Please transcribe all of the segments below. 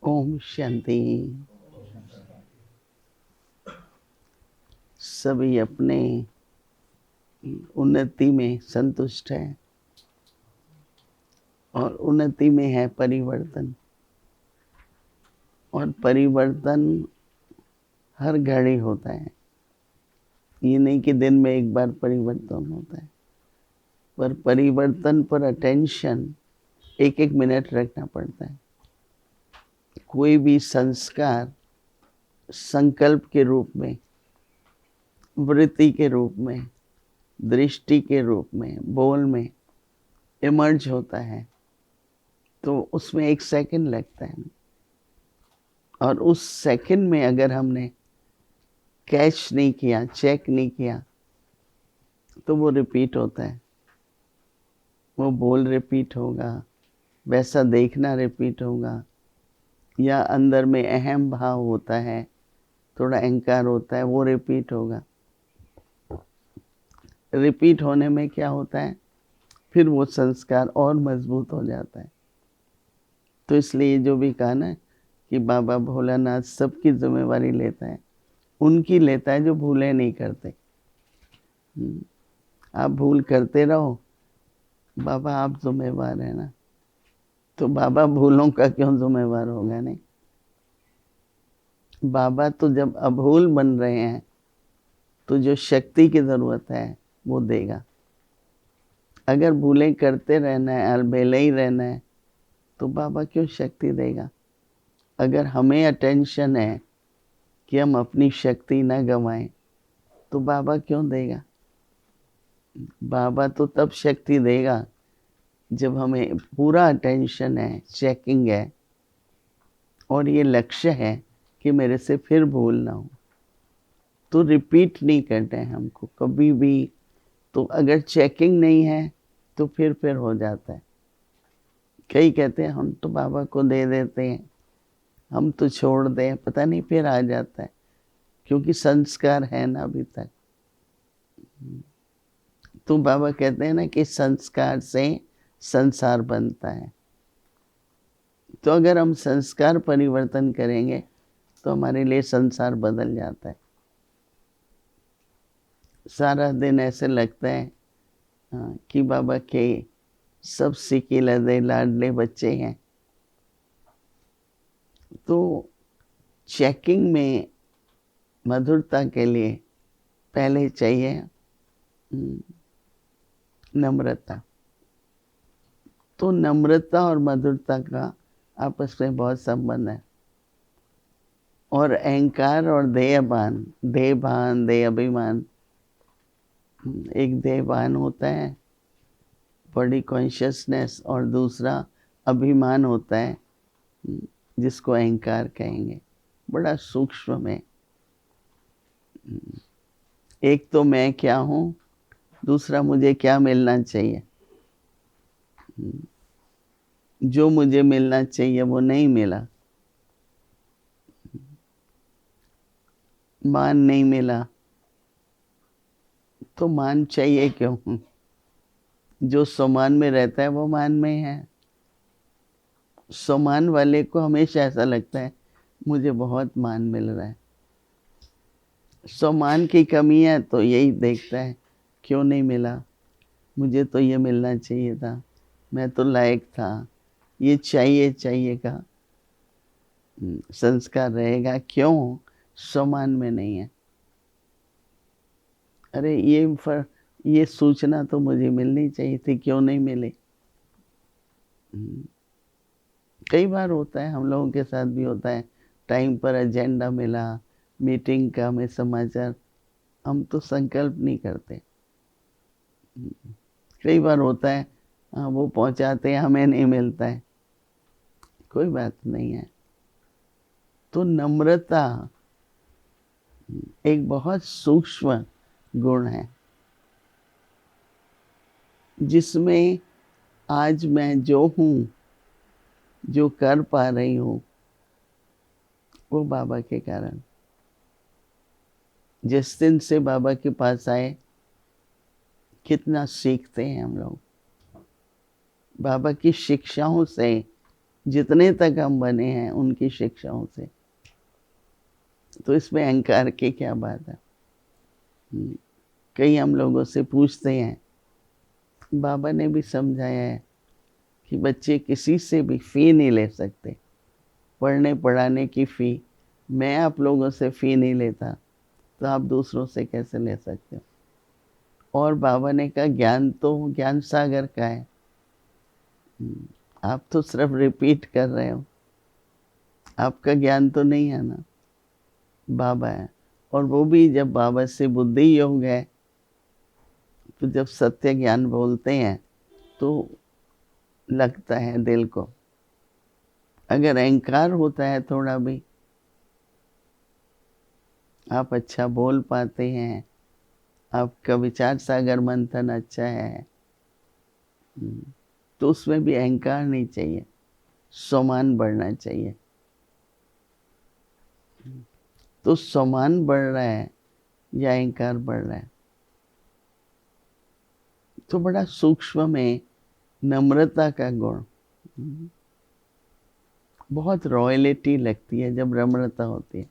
ओम शांति। सभी अपने उन्नति में संतुष्ट है और उन्नति में है परिवर्तन। और परिवर्तन हर घड़ी होता है। ये नहीं कि दिन में एक बार परिवर्तन होता है, पर परिवर्तन पर अटेंशन एक एक मिनट रखना पड़ता है। कोई भी संस्कार संकल्प के रूप में, वृत्ति के रूप में, दृष्टि के रूप में, बोल में इमर्ज होता है तो उसमें 1 सेकंड लगता है। और उस सेकंड में अगर हमने कैच नहीं किया, चेक नहीं किया, तो वो रिपीट होता है। वो बोल रिपीट होगा, वैसा देखना रिपीट होगा, या अंदर में अहम भाव होता है, थोड़ा अहंकार होता है, वो रिपीट होगा। रिपीट होने में क्या होता है, फिर वो संस्कार और मजबूत हो जाता है। तो इसलिए जो भी कहा ना कि बाबा भोलानाथ सबकी जिम्मेवारी लेता है, उनकी लेता है जो भूलें नहीं करते। आप भूल करते रहो, बाबा आप जिम्मेवार है ना, तो बाबा भूलों का क्यों जिम्मेवार होगा? नहीं, बाबा तो जब अभूल बन रहे हैं तो जो शक्ति की जरूरत है वो देगा। अगर भूलें करते रहना है, अलबेले ही रहना है, तो बाबा क्यों शक्ति देगा? अगर हमें अटेंशन है कि हम अपनी शक्ति ना गंवाएं, तो बाबा क्यों देगा? बाबा तो तब शक्ति देगा जब हमें पूरा अटेंशन है, चेकिंग है, और ये लक्ष्य है कि मेरे से फिर भूल ना हो। तो रिपीट नहीं करना है हमको कभी भी। तो अगर चेकिंग नहीं है तो फिर हो जाता है। कई कहते हैं हम तो बाबा को दे देते हैं, हम तो छोड़ दें, पता नहीं फिर आ जाता है, क्योंकि संस्कार है ना अभी तक। तो बाबा कहते हैं ना कि संस्कार से संसार बनता है। तो अगर हम संस्कार परिवर्तन करेंगे तो हमारे लिए संसार बदल जाता है। सारा दिन ऐसे लगता है कि बाबा के सब सिके लदे लाडले बच्चे हैं। तो चेकिंग में मधुरता के लिए पहले चाहिए नम्रता। तो नम्रता और मधुरता का आपस में बहुत संबंध है। और अहंकार और देहभान, देहभान, देह अभिमान, एक देहभान होता है, बॉडी कॉन्शियसनेस, और दूसरा अभिमान होता है जिसको अहंकार कहेंगे। बड़ा सूक्ष्म है। एक तो मैं क्या हूँ, दूसरा मुझे क्या मिलना चाहिए। जो मुझे मिलना चाहिए वो नहीं मिला, मान नहीं मिला, तो मान चाहिए क्यों? जो सम्मान में रहता है वो मान में है। सम्मान वाले को हमेशा ऐसा लगता है मुझे बहुत मान मिल रहा है। सम्मान की कमी है तो यही देखता है क्यों नहीं मिला, मुझे तो ये मिलना चाहिए था, मैं तो लायक था। ये चाहिए का संस्कार रहेगा, क्यों सम्मान में नहीं है। अरे ये सूचना तो मुझे मिलनी चाहिए थी, क्यों नहीं मिली? कई बार होता है, हम लोगों के साथ भी होता है, टाइम पर एजेंडा मिला, मीटिंग का हमें समाचार, हम तो संकल्प नहीं करते। कई बार होता है वो पहुंचाते हैं, हमें नहीं मिलता है, कोई बात नहीं है। तो नम्रता एक बहुत सूक्ष्म गुण है, जिसमें आज मैं जो हूँ, जो कर पा रही हूँ, वो बाबा के कारण। जिस दिन से बाबा के पास आए, कितना सीखते हैं हम लोग। बाबा की शिक्षाओं से जितने तक हम बने हैं उनकी शिक्षाओं से, तो इसमें अहंकार की क्या बात है। कई हम लोगों से पूछते हैं, बाबा ने भी समझाया है कि बच्चे किसी से भी फ़ी नहीं ले सकते, पढ़ने पढ़ाने की फ़ी। मैं आप लोगों से फ़ी नहीं लेता, तो आप दूसरों से कैसे ले सकते हो। और बाबा ने कहा ज्ञान तो ज्ञान सागर का है, आप तो सिर्फ रिपीट कर रहे हो, आपका ज्ञान तो नहीं है ना, बाबा है। और वो भी जब बाबा से बुद्धि योग है, तो जब सत्य ज्ञान बोलते हैं तो लगता है दिल को। अगर अहंकार होता है थोड़ा भी, आप अच्छा बोल पाते हैं, आपका विचार सागर मंथन अच्छा है, तो उसमें भी अहंकार नहीं चाहिए, सम्मान बढ़ना चाहिए। तो सम्मान बढ़ रहा है या अहंकार बढ़ रहा है, तो बड़ा सूक्ष्म में नम्रता का गुण, बहुत रॉयल्टी लगती है जब नम्रता होती है।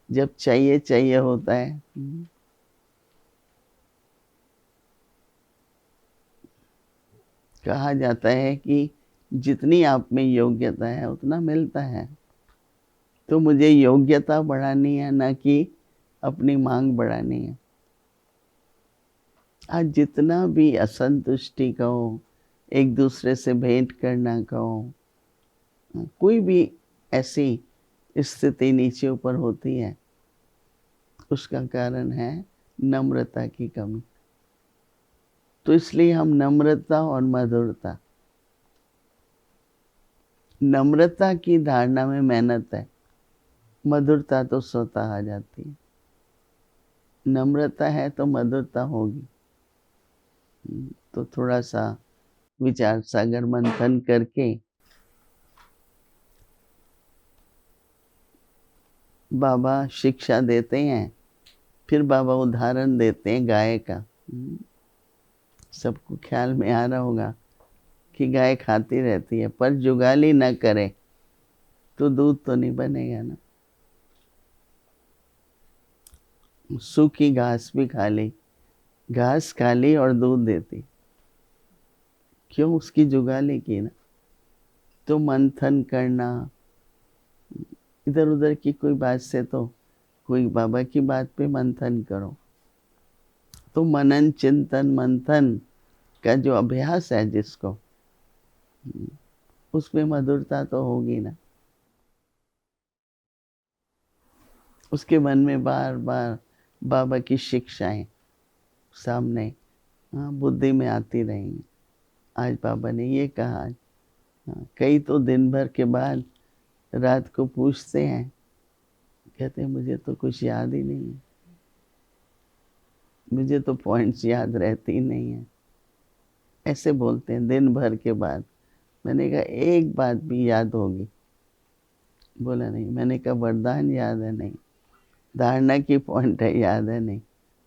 जब चाहिए चाहिए होता है, कहा जाता है कि जितनी आप में योग्यता है उतना मिलता है। तो मुझे योग्यता बढ़ानी है, ना कि अपनी मांग बढ़ानी है। आज जितना भी असंतुष्टि कहो, एक दूसरे से भेंट करना कहो, कोई भी ऐसी स्थिति नीचे ऊपर होती है, उसका कारण है नम्रता की कमी। तो इसलिए हम नम्रता और मधुरता, नम्रता की धारणा में मेहनत है, मधुरता तो स्वतः आ जाती है। नम्रता है तो मधुरता होगी। तो थोड़ा सा विचार सागर मंथन करके बाबा शिक्षा देते हैं, फिर बाबा उदाहरण देते हैं गाय का। सबको ख्याल में आ रहा होगा कि गाय खाती रहती है, पर जुगाली न करे तो दूध तो नहीं बनेगा ना। सूखी घास भी खा ली, घास खा ली और दूध देती, क्यों? उसकी जुगाली की ना। तो मंथन करना, इधर उधर की कोई बात से तो, कोई बाबा की बात पे मंथन करो। तो मनन चिंतन मंथन का जो अभ्यास है जिसको, उसमें मधुरता तो होगी ना। उसके मन में बार बार बाबा की शिक्षाएं सामने, हाँ, बुद्धि में आती रहेंगी। आज बाबा ने ये कहा। हाँ, कई तो दिन भर के बाद रात को पूछते हैं, कहते हैं मुझे तो कुछ याद ही नहीं है, मुझे तो पॉइंट्स याद रहती ही नहीं है, ऐसे बोलते हैं दिन भर के बाद। मैंने कहा एक बात भी याद होगी? बोला नहीं। मैंने कहा वरदान याद है? नहीं। धारणा की पॉइंट है, याद है? नहीं।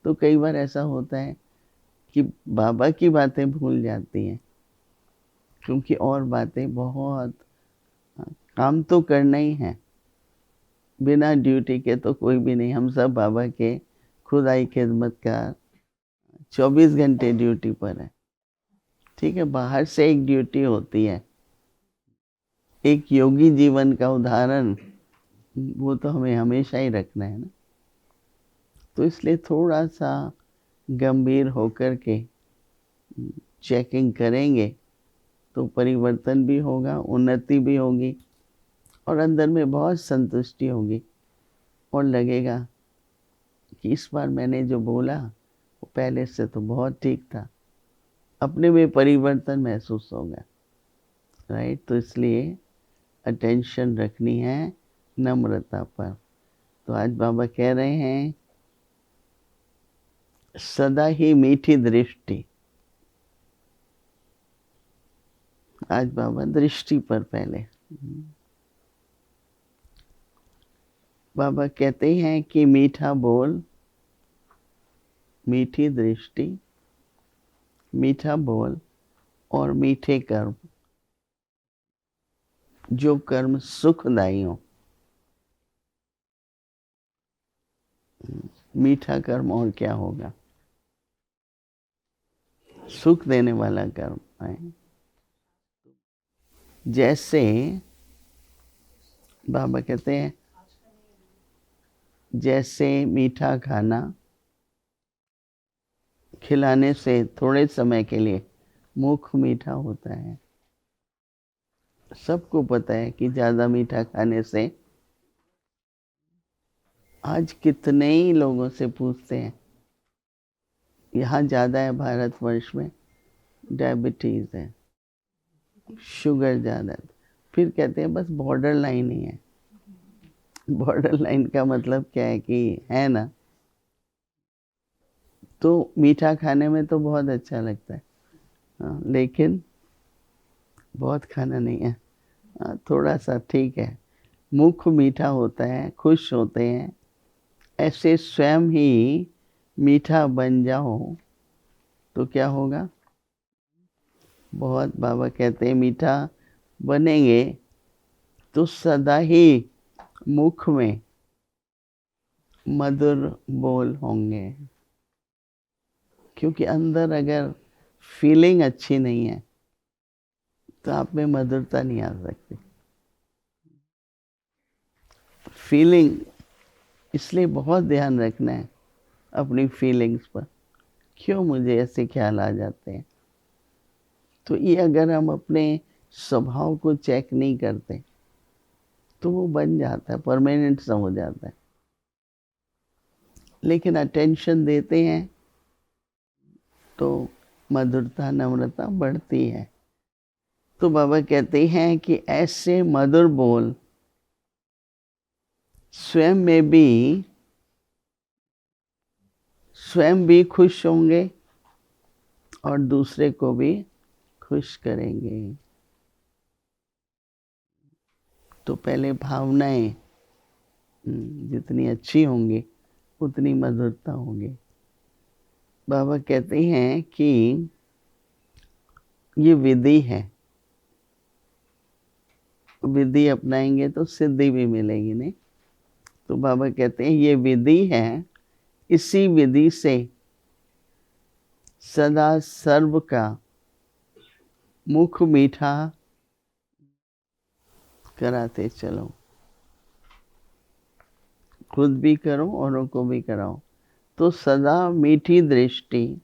तो कई बार ऐसा होता है कि बाबा की बातें भूल जाती हैं, क्योंकि और बातें बहुत, काम तो करना ही है, बिना ड्यूटी के तो कोई भी नहीं। हम सब बाबा के खुदाई खिदमत का 24 घंटे ड्यूटी पर है। ठीक है, बाहर से एक ड्यूटी होती है, एक योगी जीवन का उदाहरण, वो तो हमें हमेशा ही रखना है ना। तो इसलिए थोड़ा सा गंभीर होकर के चेकिंग करेंगे तो परिवर्तन भी होगा, उन्नति भी होगी, और अंदर में बहुत संतुष्टि होगी, और लगेगा कि इस बार मैंने जो बोला वो पहले से तो बहुत ठीक था। अपने में परिवर्तन महसूस होगा, राइट। तो इसलिए अटेंशन रखनी है नम्रता पर। तो आज बाबा कह रहे हैं सदा ही मीठी दृष्टि। आज बाबा दृष्टि पर पहले, बाबा कहते हैं कि मीठा बोल, मीठी दृष्टि, मीठा बोल और मीठे कर्म, जो कर्म सुखदायी हो। मीठा कर्म और क्या होगा, सुख देने वाला कर्म है। जैसे बाबा कहते हैं, जैसे मीठा खाना खिलाने से थोड़े समय के लिए मुख मीठा होता है। सबको पता है कि ज़्यादा मीठा खाने से, आज कितने ही लोगों से पूछते हैं, यहाँ ज़्यादा है भारतवर्ष में, डायबिटीज़ है, शुगर ज़्यादा है, फिर कहते हैं बस बॉर्डर लाइन ही है। बॉर्डर लाइन का मतलब क्या है कि है ना, तो मीठा खाने में तो बहुत अच्छा लगता है, हाँ, लेकिन बहुत खाना नहीं है, हाँ, थोड़ा सा ठीक है। मुख मीठा होता है, खुश होते हैं, ऐसे स्वयं ही मीठा बन जाओ तो क्या होगा, बहुत बाबा कहते हैं मीठा बनेंगे तो सदा ही मुख में मधुर बोल होंगे। क्योंकि अंदर अगर फीलिंग अच्छी नहीं है तो आप में मधुरता नहीं आ सकती। फीलिंग, इसलिए बहुत ध्यान रखना है अपनी फीलिंग्स पर, क्यों मुझे ऐसे ख्याल आ जाते हैं। तो ये अगर हम अपने स्वभाव को चेक नहीं करते तो वो बन जाता है, परमानेंट सा हो जाता है। लेकिन अटेंशन देते हैं तो मधुरता, नम्रता बढ़ती है। तो बाबा कहते हैं कि ऐसे मधुर बोल स्वयं भी खुश होंगे और दूसरे को भी खुश करेंगे। तो पहले भावनाएं जितनी अच्छी होंगी उतनी मधुरता होगी। बाबा कहते हैं कि ये विधि है, विधि अपनाएंगे तो सिद्धि भी मिलेगी नहीं। तो बाबा कहते हैं ये विधि है, इसी विधि से सदा सर्व का मुख मीठा कराते चलो। खुद भी करो, औरों को भी कराओ, तो सदा मीठी दृष्टि,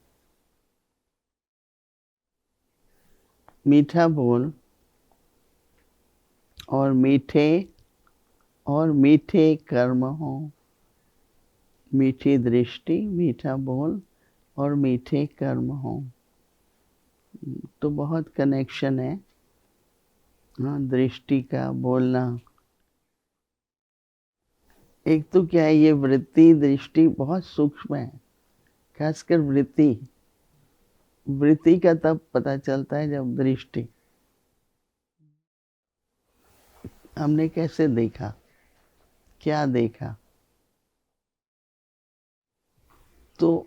मीठा बोल और मीठे कर्म हो। मीठी दृष्टि, मीठा बोल और मीठे कर्म हो। तो बहुत कनेक्शन है, हाँ, दृष्टि का, बोलना। एक तो क्या है, ये वृत्ति दृष्टि बहुत सूक्ष्म है, खासकर वृत्ति। वृत्ति का तब पता चलता है जब दृष्टि, हमने कैसे देखा, क्या देखा। तो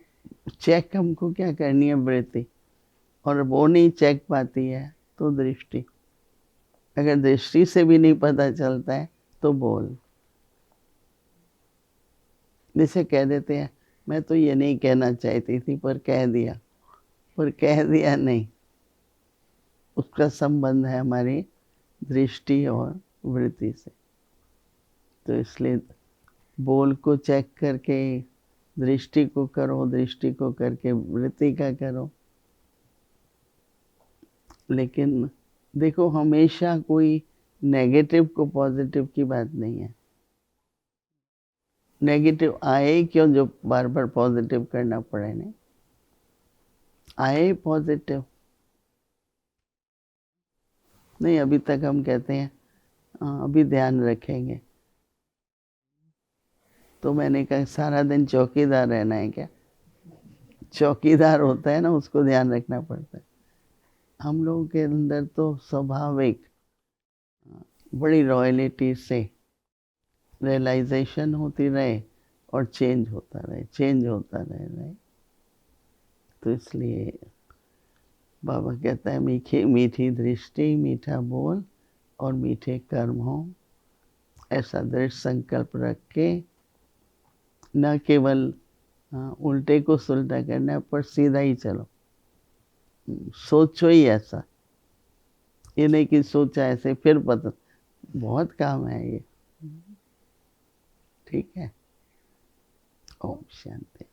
चेक हमको क्या करनी है, वृत्ति, और वो नहीं चेक पाती है तो दृष्टि। अगर दृष्टि से भी नहीं पता चलता है तो बोल। जैसे कह देते हैं, मैं तो ये नहीं कहना चाहती थी पर कह दिया, पर कह दिया नहीं, उसका संबंध है हमारी दृष्टि और वृत्ति से। तो इसलिए बोल को चेक करके दृष्टि को करो, दृष्टि को करके वृत्ति का करो। लेकिन देखो, हमेशा कोई नेगेटिव को पॉजिटिव की बात नहीं है। नेगेटिव आए क्यों जो बार बार पॉजिटिव करना पड़े, नहीं आए पॉजिटिव नहीं। अभी तक हम कहते हैं अभी ध्यान रखेंगे, तो मैंने कहा सारा दिन चौकीदार रहना है क्या? चौकीदार होता है ना, उसको ध्यान रखना पड़ता है। हम लोगों के अंदर तो स्वाभाविक बड़ी रॉयल्टी से रियलाइजेशन होती रहे और चेंज होता रहे, चेंज होता रहे। तो इसलिए बाबा कहता है मीठी मीठी दृष्टि, मीठा बोल और मीठे कर्म हो, ऐसा दृढ़ संकल्प रख के न केवल उल्टे को सुलटा करना पर सीधा ही चलो। सोचो ही ऐसा, ये नहीं कि सोचा ऐसे फिर पता, बहुत काम है ये। ठीक है। ओम शांति।